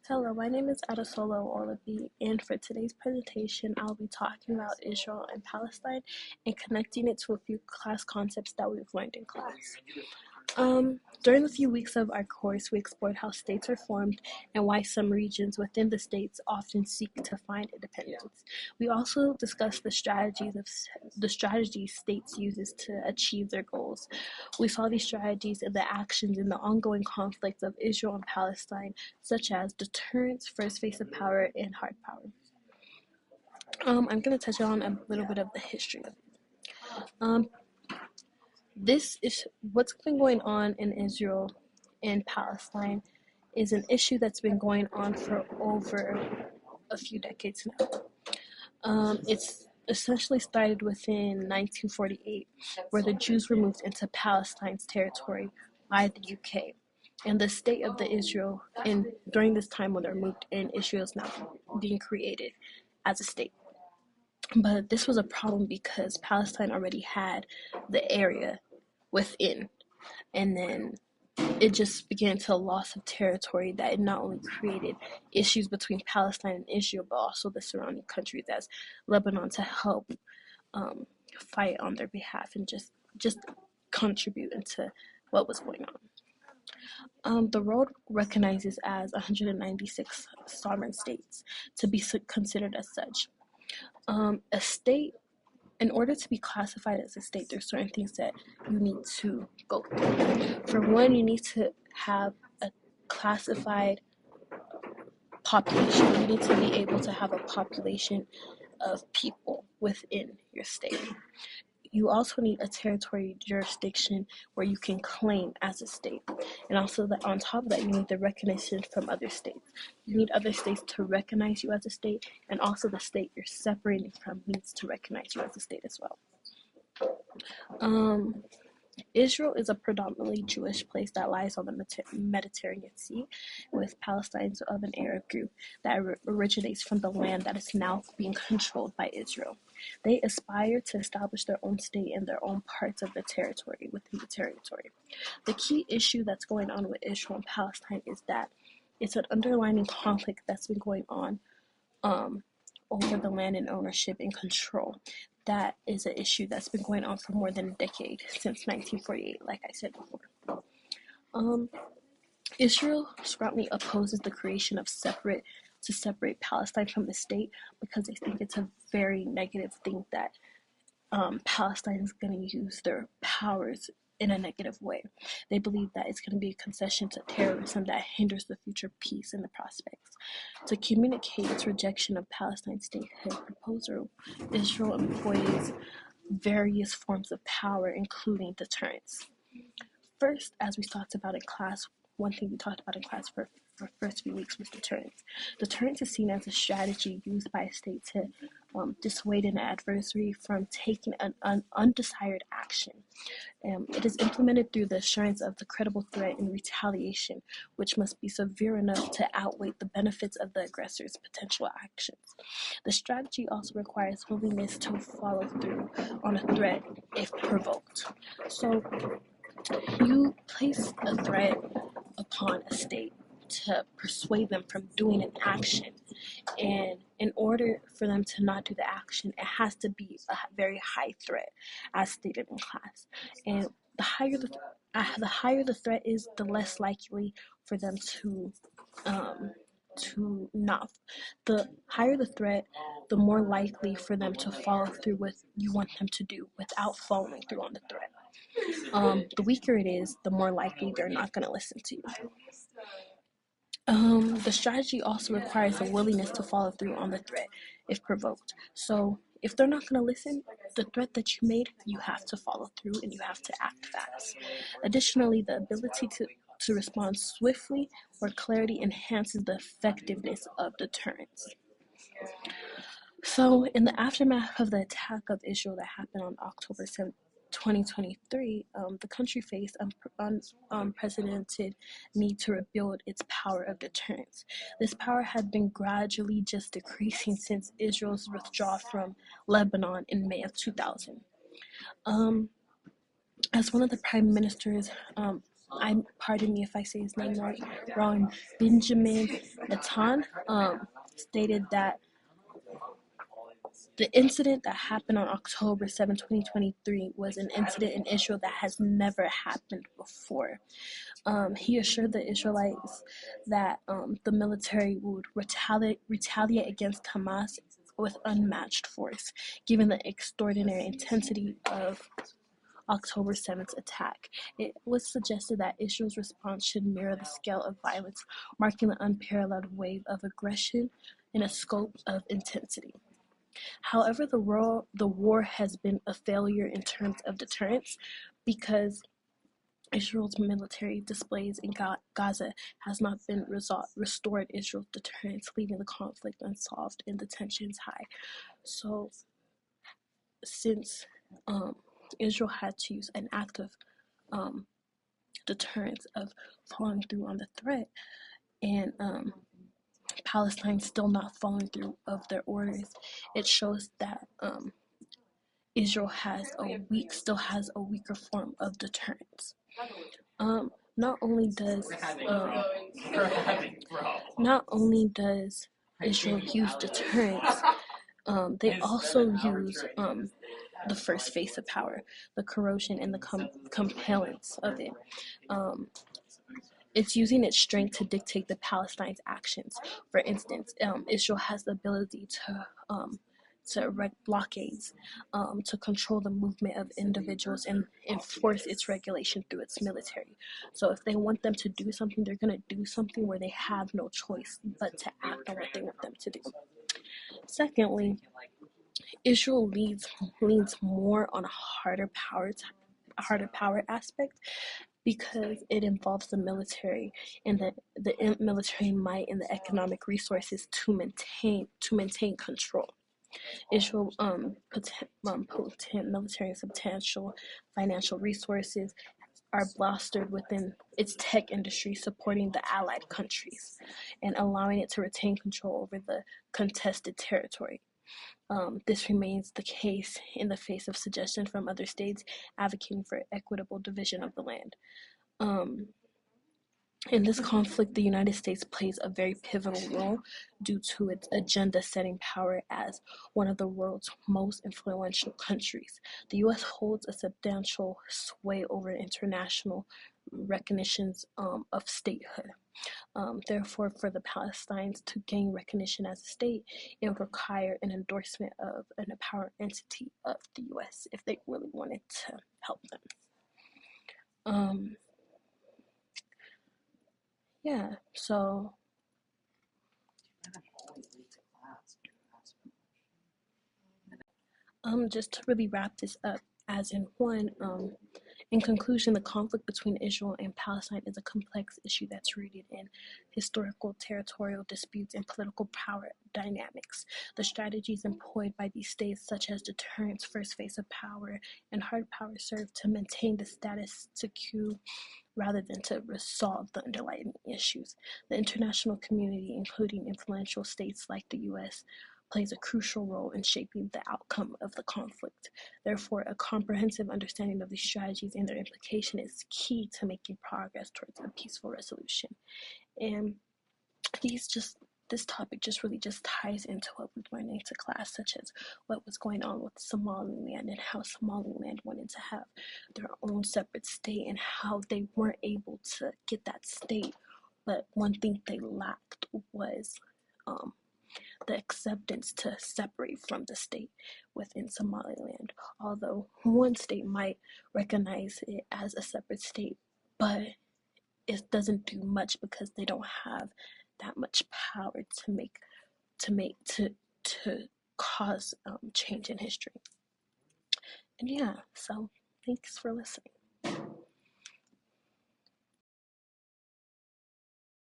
Hello, my name is Adesolo Olabi, and for today's presentation, I'll be talking about Israel and Palestine and connecting it to a few class concepts that we've learned in class. During the few weeks of our course, we explored how states are formed and why some regions within the states often seek to find independence. We also discussed the strategies states uses to achieve their goals. We saw these strategies in the actions in the ongoing conflicts of Israel and Palestine, such as deterrence, first face of power, and hard power. I'm going to touch on a little bit of the history of it. This is what's been going on in Israel and Palestine is an issue that's been going on for over a few decades now. It's essentially started within 1948, where the Jews were moved into Palestine's territory by the UK. And the state of the Israel, and during this time when they're moved in, Israel is now being created as a state. But this was a problem because Palestine already had the area within, and then it just began to a loss of territory that it not only created issues between Palestine and Israel, but also the surrounding countries as Lebanon to help fight on their behalf and just contribute into what was going on. The road recognizes as 196 sovereign states to be considered as such. A state, in order to be classified as a state, there's certain things that you need to go through. For one, you need to have a classified population. You need to be able to have a population of people within your state. You also need a territory jurisdiction where you can claim as a state. And also that on top of that, you need the recognition from other states. You need other states to recognize you as a state, and also the state you're separating from needs to recognize you as a state as well. Israel is a predominantly Jewish place that lies on the Mediterranean Sea, with Palestine of an Arab group that originates from the land that is now being controlled by Israel. They aspire to establish their own state in their own parts of the territory within the territory. The key issue that's going on with Israel and Palestine is that it's an underlying conflict that's been going on over the land and ownership and control. That is an issue that's been going on for more than a decade, since 1948, like I said before. Israel strongly opposes the creation of separate Palestine from the state because they think it's a very negative thing that Palestine is going to use their powers in a negative way. They believe that it's going to be a concession to terrorism that hinders the future peace and the prospects. To communicate its rejection of Palestine's statehood proposal, Israel employs various forms of power, including deterrence. First, as we talked about in class, one thing we talked about in class for first few weeks was deterrence. Deterrence is seen as a strategy used by a state to dissuade an adversary from taking an undesired action. It is implemented through the assurance of the credible threat and retaliation, which must be severe enough to outweigh the benefits of the aggressor's potential actions. The strategy also requires willingness to follow through on a threat if provoked. So you place a threat upon a state to persuade them from doing an action, and in order for them to not do the action, it has to be a very high threat, as stated in class. And the higher the threat is, the less likely for them to not. The higher the threat, the more likely for them to follow through what you want them to do without following through on the threat. The weaker it is, the more likely they're not going to listen to you. The strategy also requires a willingness to follow through on the threat if provoked. So if they're not going to listen, the threat that you made, you have to follow through and you have to act fast. Additionally, the ability to respond swiftly or clarity enhances the effectiveness of deterrence. So in the aftermath of the attack of Israel that happened on October 7th, 2023, the country faced unprecedented need to rebuild its power of deterrence. This power had been gradually just decreasing since Israel's withdrawal from Lebanon in May of 2000. As one of the prime ministers, pardon me if I say his name wrong, Benjamin Natan, stated that the incident that happened on October 7, 2023 was an incident in Israel that has never happened before. He assured the Israelites that the military would retaliate against Hamas with unmatched force, given the extraordinary intensity of October 7th attack. It was suggested that Israel's response should mirror the scale of violence, marking the unparalleled wave of aggression in a scope of intensity. However, the war has been a failure in terms of deterrence because Israel's military displays in Gaza has not been restored Israel's deterrence, leaving the conflict unsolved and the tensions high. So, since Israel had to use an act of deterrence of following through on the threat, and Palestine still not following through of their orders, it shows that Israel still has a weaker form of deterrence. Not only does Israel use deterrence, they also use the first face of power, the corrosion and the compellence of it. It's using its strength to dictate the Palestinians' actions. For instance, Israel has the ability to erect blockades, to control the movement of individuals and enforce its regulation through its military. So if they want them to do something, they're going to do something where they have no choice but to act on what they want them to do. Secondly, Israel leans more on a harder power aspect because it involves the military and the military might and the economic resources to maintain control. Israel potent military and substantial financial resources are bolstered within its tech industry, supporting the allied countries and allowing it to retain control over the contested territory. This remains the case in the face of suggestions from other states advocating for equitable division of the land. In this conflict, the United States plays a very pivotal role due to its agenda-setting power as one of the world's most influential countries. The U.S. holds a substantial sway over international recognitions of statehood. Therefore, for the Palestinians to gain recognition as a state, it would require an endorsement of an empowered entity of the U.S. if they really wanted to help them. Yeah, so just to really wrap this up, as in one, in conclusion, the conflict between Israel and Palestine is a complex issue that's rooted in historical, territorial disputes, and political power dynamics. The strategies employed by these states, such as deterrence, first face of power, and hard power, serve to maintain the status quo rather than to resolve the underlying issues. The international community, including influential states like the US, plays a crucial role in shaping the outcome of the conflict. Therefore, a comprehensive understanding of these strategies and their implication is key to making progress towards a peaceful resolution. And this topic just really just ties into what we learned into class, such as what was going on with Somaliland and how Somaliland wanted to have their own separate state and how they weren't able to get that state. But one thing they lacked was the acceptance to separate from the state within Somaliland. Although one state might recognize it as a separate state, but it doesn't do much because they don't have that much power to cause change in history. And yeah, so thanks for listening.